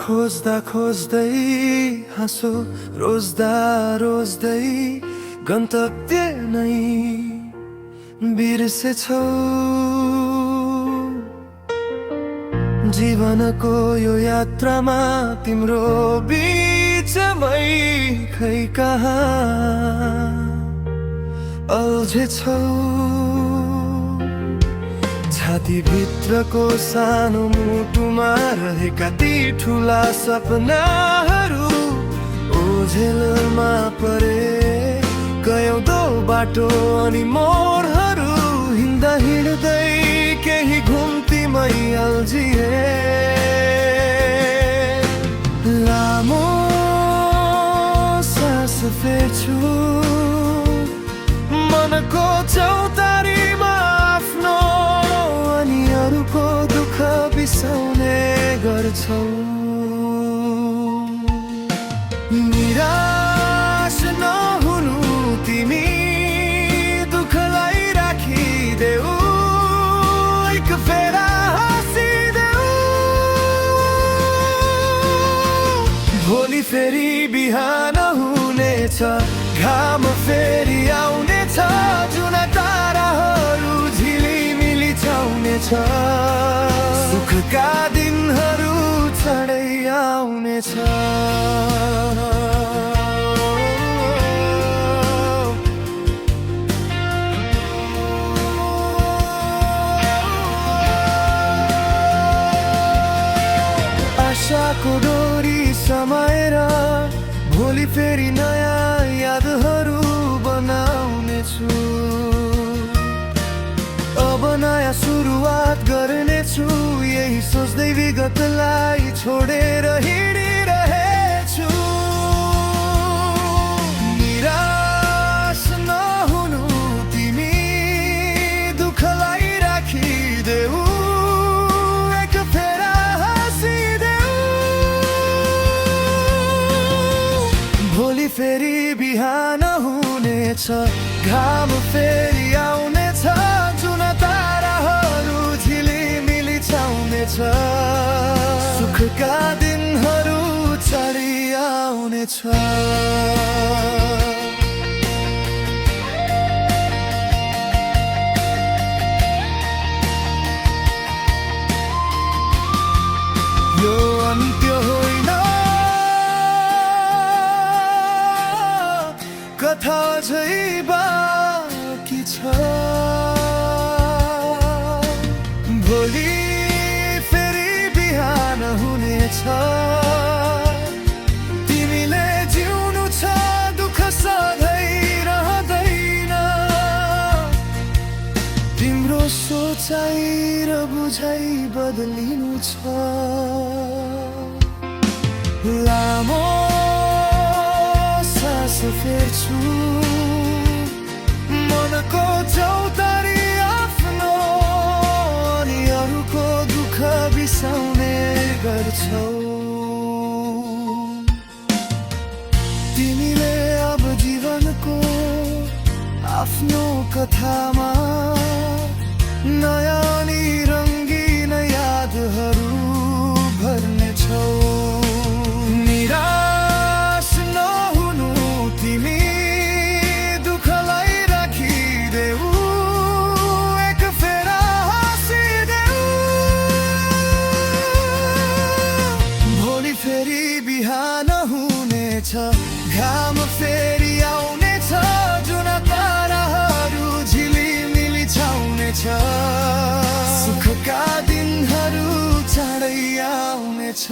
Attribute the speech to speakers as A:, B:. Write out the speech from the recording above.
A: खोज्दा खोज्दै हाँसो रोज्दा रोज्दै गन्तव्य नै बिर्सेछौ। जीवनको यो यात्रामा तिम्रो बिचमै खै कहाँ अल्झेछौ। छातीभित्रको सानो मुटुमा रहेका ती ठुला सपनाहरू ओझेलमा परे गयौँ बाटो अनि मोडहरू। हिँड्दा हिँड्दै केही घुम्तीमै अल्झिए। लामो सास फेर्छु मनको चौतारीमा आफ्नो, अनि अरूको दुःख बिसाउने गर्छौ। निराश नहुनु तिमी, दुःखलाई राखिदेऊ, एक फेरा हाँसिदेऊ। भोलि फेरि बिहान हुनेछ, घाम फेरि आउनेछ, जुन ताराहरू झिलिमिली छाउनेछ। सुखका दिनहरू छाडै आउनेछ। आशाको डोरी समाएर भोलि फेरि नयाँ यादहरू बनाउनेछु। अब नयाँ सुरुवात गर्नेछु, यही सोच्दै विगतलाई छोडेर हिँडिरहेछु। निराश नहुनु तिमी, दुःखलाई राखिदेऊ, एक फेरा हाँसिदेऊ। भोलि फेरि बिहान हुनेछ, घाम फेरि आउनेछ, जुन ताराहरू झिलिमिली छाउनेछ। सुखका दिनहरू चाँडै आउनेछ। यो अन्त्य होइन, कथा अझै बाँकी छ। भोलि फेरि बिहान हुनेछ, तिमीले जिउनु छ, दुःख सधैँ रहँदैन। तिम्रो सोचाइ र बुझाइ बदलिनु छ। लामो सास फेर्छु मनको चौतारी आफ्नो, अनि अरूको दुःख बिसाउने गर्छौ। तिमीले अब जीवनको आफ्नो कथामा नयाँ अनि रङ्गीन यादहरू भर्नेछौ। निराश नहुनु तिमी, दुःखलाई राखिदेऊ, एक फेरा हाँसिदेऊ। भोलि फेरि बिहान हुनेछ, घाम फेरि आउनेछ, जुन ताराहरू झिलिमिली छाउनेछ। सुखका दिनहरू चाँडै आउनेछ।